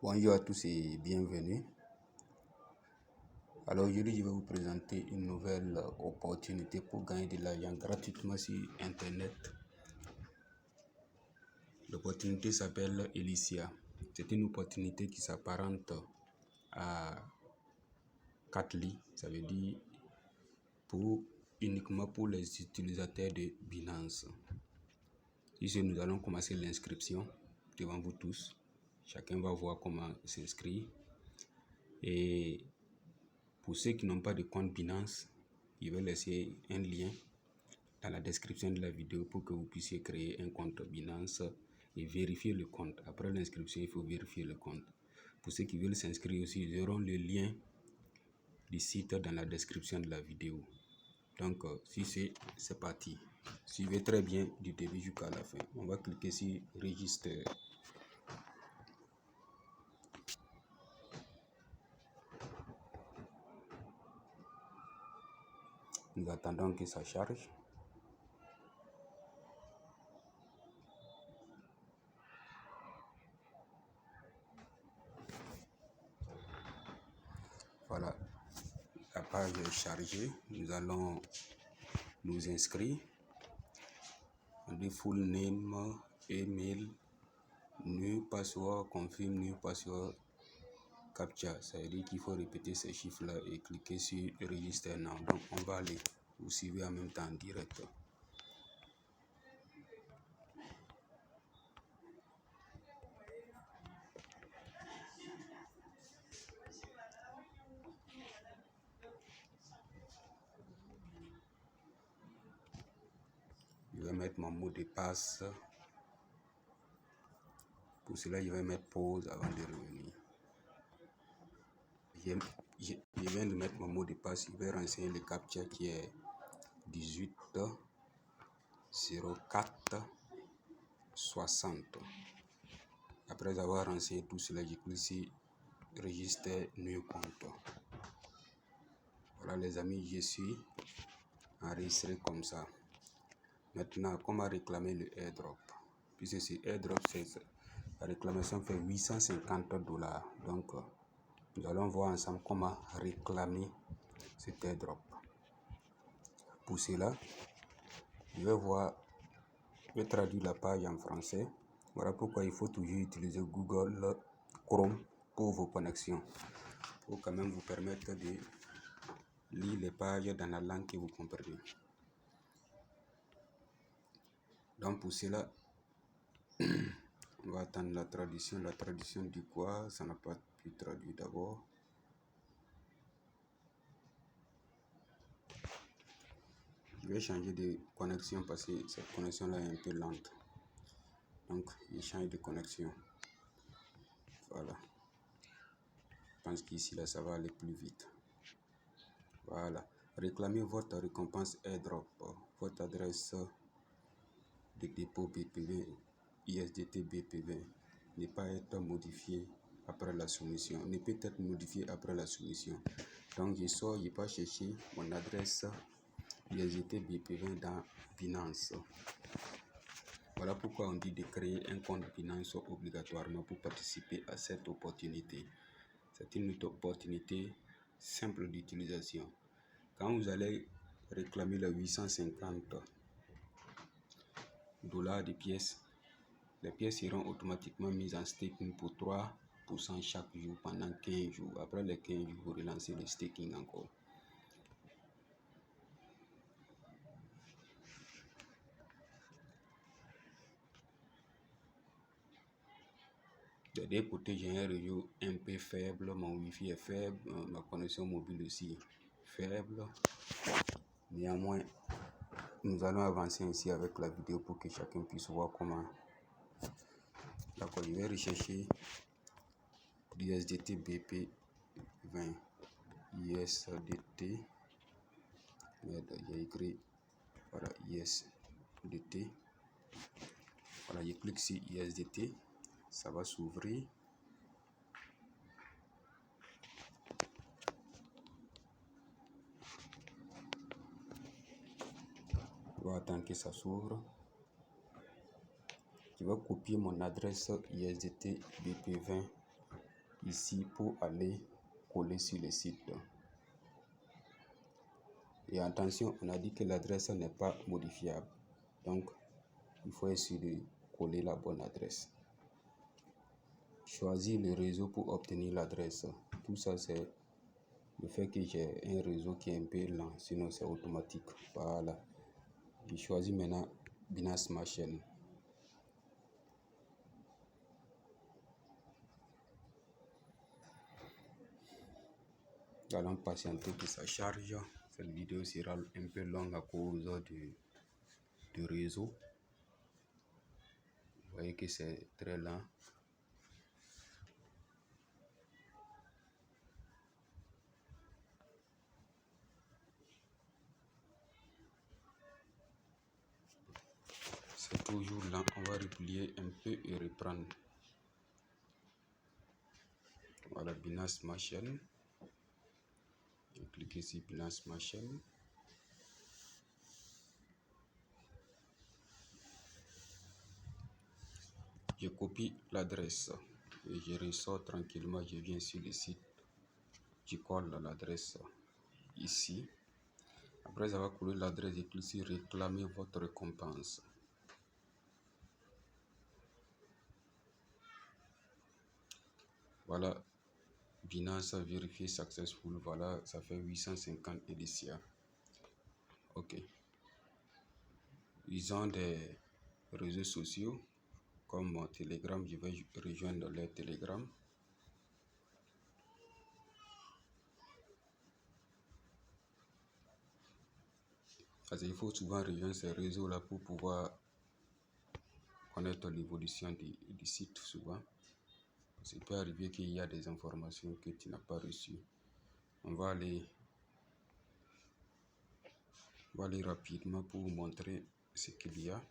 Bonjour à tous et bienvenue. Alors aujourd'hui, je vais vous présenter une nouvelle opportunité pour gagner de l'argent gratuitement sur Internet. L'opportunité s'appelle Elysia. C'est une opportunité qui s'apparente à Katly, ça veut dire uniquement pour les utilisateurs de Binance. Ici, nous allons commencer l'inscription devant vous tous. Chacun va voir comment s'inscrire. Et pour ceux qui n'ont pas de compte Binance, je vais laisser un lien dans la description de la vidéo pour que vous puissiez créer un compte Binance et vérifier le compte. Après l'inscription, il faut vérifier le compte. Pour ceux qui veulent s'inscrire aussi, ils auront le lien du site dans la description de la vidéo. Donc, si c'est parti. Suivez très bien du début jusqu'à la fin. On va cliquer sur Register. Nous attendons que ça charge. Voilà, la page est chargée. Nous allons nous inscrire. Le full name, email, new password, confirm new password, captcha. Ça veut dire qu'il faut répéter ces chiffres-là et cliquer sur Register now. Donc on va aller. Vous suivez en même temps en direct. Je vais mettre mon mot de passe. Pour cela, je vais mettre pause avant de revenir. Je viens de mettre mon mot de passe. Je vais renseigner le captcha qui est 18 04 60. Après avoir renseigné tout cela, je clique sur Register New Compte. Voilà les amis, je suis enregistré comme ça. Maintenant, comment réclamer le airdrop? Puisque c'est airdrop, la réclamation fait $850. Donc, nous allons voir ensemble comment réclamer cet airdrop. Pour cela, je vais traduire la page en français. Voilà pourquoi il faut toujours utiliser Google Chrome pour vos connexions, pour quand même vous permettre de lire les pages dans la langue que vous comprenez. Donc pour cela, on va attendre la traduction. La traduction du quoi? Ça n'a pas pu traduire d'abord. Je vais changer de connexion parce que cette connexion-là est un peu lente. Donc, je change de connexion. Voilà. Je pense qu'ici, là, ça va aller plus vite. Voilà. Réclamez votre récompense airdrop. Votre adresse de dépôt BPV, ISDT BPV, ne pas être modifiée après la soumission. Ne peut être modifiée après la soumission. Donc, je n'ai pas cherché mon adresse ISDT BPV dans Binance. Voilà pourquoi on dit de créer un compte Binance obligatoirement pour participer à cette opportunité. C'est une opportunité simple d'utilisation. Quand vous allez réclamer les $850 de pièces, les pièces seront automatiquement mises en staking pour 3% chaque jour pendant 15 jours. Après les 15 jours, vous relancez le staking encore. Des deux côtés, j'ai un réseau un peu faible, mon wifi est faible, ma connexion mobile aussi faible. Néanmoins, nous allons avancer ici avec la vidéo pour que chacun puisse voir comment. D'accord, je vais rechercher l'USDT BP20. USDT. J'ai écrit, voilà, USDT. Voilà, je clique sur USDT. Ça va s'ouvrir. On va attendre que ça s'ouvre. Je vais copier mon adresse USDT BP20 ici pour aller coller sur le site. Et attention, on a dit que l'adresse n'est pas modifiable. Donc, il faut essayer de coller la bonne adresse. Choisir le réseau pour obtenir l'adresse. Tout ça, c'est le fait que j'ai un réseau qui est un peu lent, sinon c'est automatique. Voilà. Je choisis maintenant Binance Smart Chain. Allons patienter que ça charge. Cette vidéo sera un peu longue à cause du réseau. Vous voyez que c'est très lent. C'est toujours lent. On va replier un peu et reprendre. Voilà, Binance Smart Chain. Je clique ici Binance Smart Chain. Je copie l'adresse et je ressors tranquillement. Je viens sur le site. Je colle l'adresse ici. Après avoir collé l'adresse, je clique sur réclamer votre récompense. Voilà, Binance a vérifié successful. Voilà, ça fait 850 EDCA. Ok. Ils ont des réseaux sociaux comme mon Telegram. Je vais rejoindre leur Telegram. Parce qu'il faut souvent rejoindre ces réseaux-là pour pouvoir connaître l'évolution du site souvent. Parce qu'il peut arriver qu'il y a des informations que tu n'as pas reçues. On va aller rapidement pour vous montrer ce qu'il y a.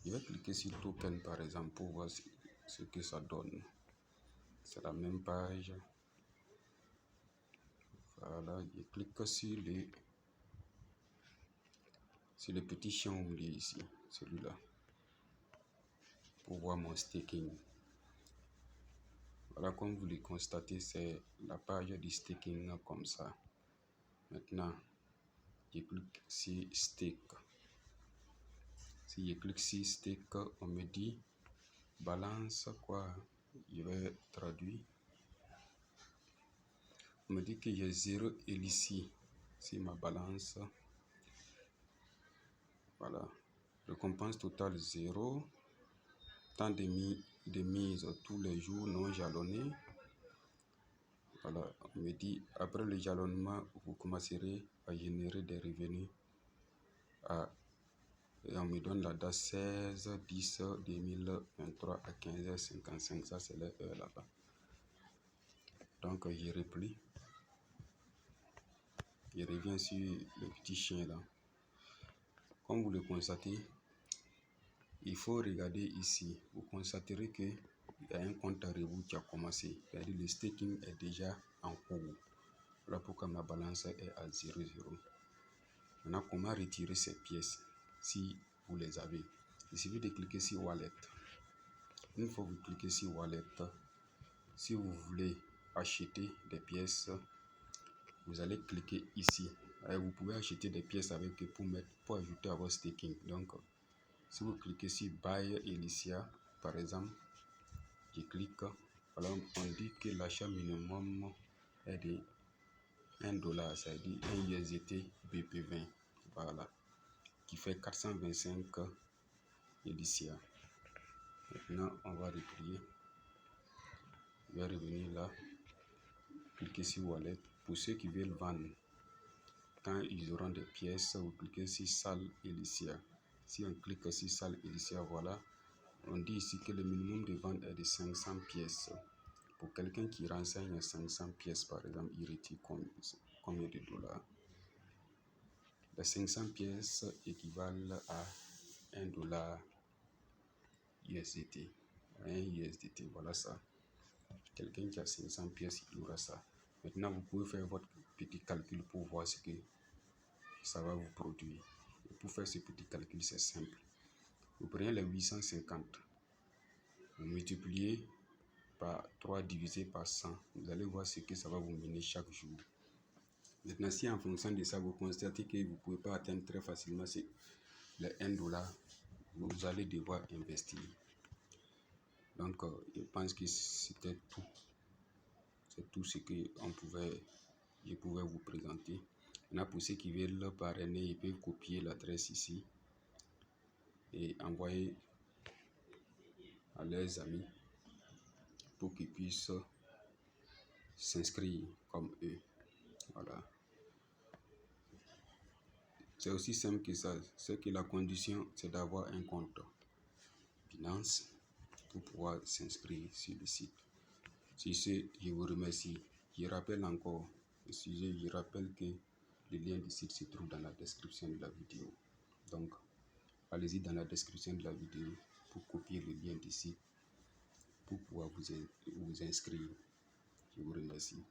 Je vais cliquer sur token par exemple pour voir ce que ça donne. C'est la même page. Voilà, je clique sur le petit champ oublié ici, celui-là, pour voir mon staking. Voilà, comme vous le constatez, c'est la page du staking comme ça. Maintenant, je clique sur stake. Si je clique sur stake, on me dit balance quoi? Je vais traduire. On me dit que j'ai 0 ici sur ma balance. Voilà. Récompense totale 0. Temps de mise tous les jours non jalonné. Voilà. On me dit après le jalonnement, vous commencerez à générer des revenus. Et on me donne la date 16/10/2023 à 15h55. Ça, c'est l'heure là-bas. Donc, je replie. Je reviens sur le petit chien là. Comme vous le constatez, il faut regarder ici. Vous constaterez qu'il y a un compte à rebours qui a commencé. C'est-à-dire le staking est déjà en cours. Voilà pourquoi ma balance est à 0,0. Maintenant, comment retirer ces pièces si vous les avez? Il suffit de cliquer sur Wallet. Une fois que vous cliquez sur Wallet, si vous voulez acheter des pièces, vous allez cliquer ici. Et vous pouvez acheter des pièces avec pour ajouter à votre staking. Donc, si vous cliquez sur Buy Elysia, par exemple, je clique. Alors, on dit que l'achat minimum est de $1, c'est-à-dire un USDT BP20. Voilà. Qui fait 425 Elysia. Maintenant, on va replier. Je vais revenir là. Cliquez sur Wallet. Pour ceux qui veulent vendre, quand ils auront des pièces, vous cliquez sur Salle Elysia. Si on clique sur Salle Elysia, voilà. On dit ici que le minimum de vente est de 500 pièces. Pour quelqu'un qui renseigne 500 pièces, par exemple, il retire combien de dollars? Les 500 pièces équivalent à $1 USDT. Un USDT, voilà ça. Quelqu'un qui a 500 pièces, il aura ça. Maintenant, vous pouvez faire votre petit calcul pour voir ce que ça va vous produire. Et pour faire ce petit calcul, c'est simple. Vous prenez les 850, vous multipliez par 3 divisé par 100. Vous allez voir ce que ça va vous mener chaque jour. Maintenant, si en fonction de ça, vous constatez que vous ne pouvez pas atteindre très facilement les 1 dollar, vous allez devoir investir. Donc, je pense que c'était tout. C'est tout ce que je pouvais vous présenter. Maintenant, pour ceux qui veulent le parrainer, ils peuvent copier l'adresse ici et envoyer à leurs amis pour qu'ils puissent s'inscrire comme eux. Voilà. C'est aussi simple que ça. C'est que la condition, c'est d'avoir un compte Binance pour pouvoir s'inscrire sur le site. Sur ce, je vous remercie. Je rappelle encore le sujet, je rappelle que le lien du site se trouve dans la description de la vidéo. Donc, allez-y dans la description de la vidéo pour copier le lien du site pour pouvoir vous inscrire. Je vous remercie.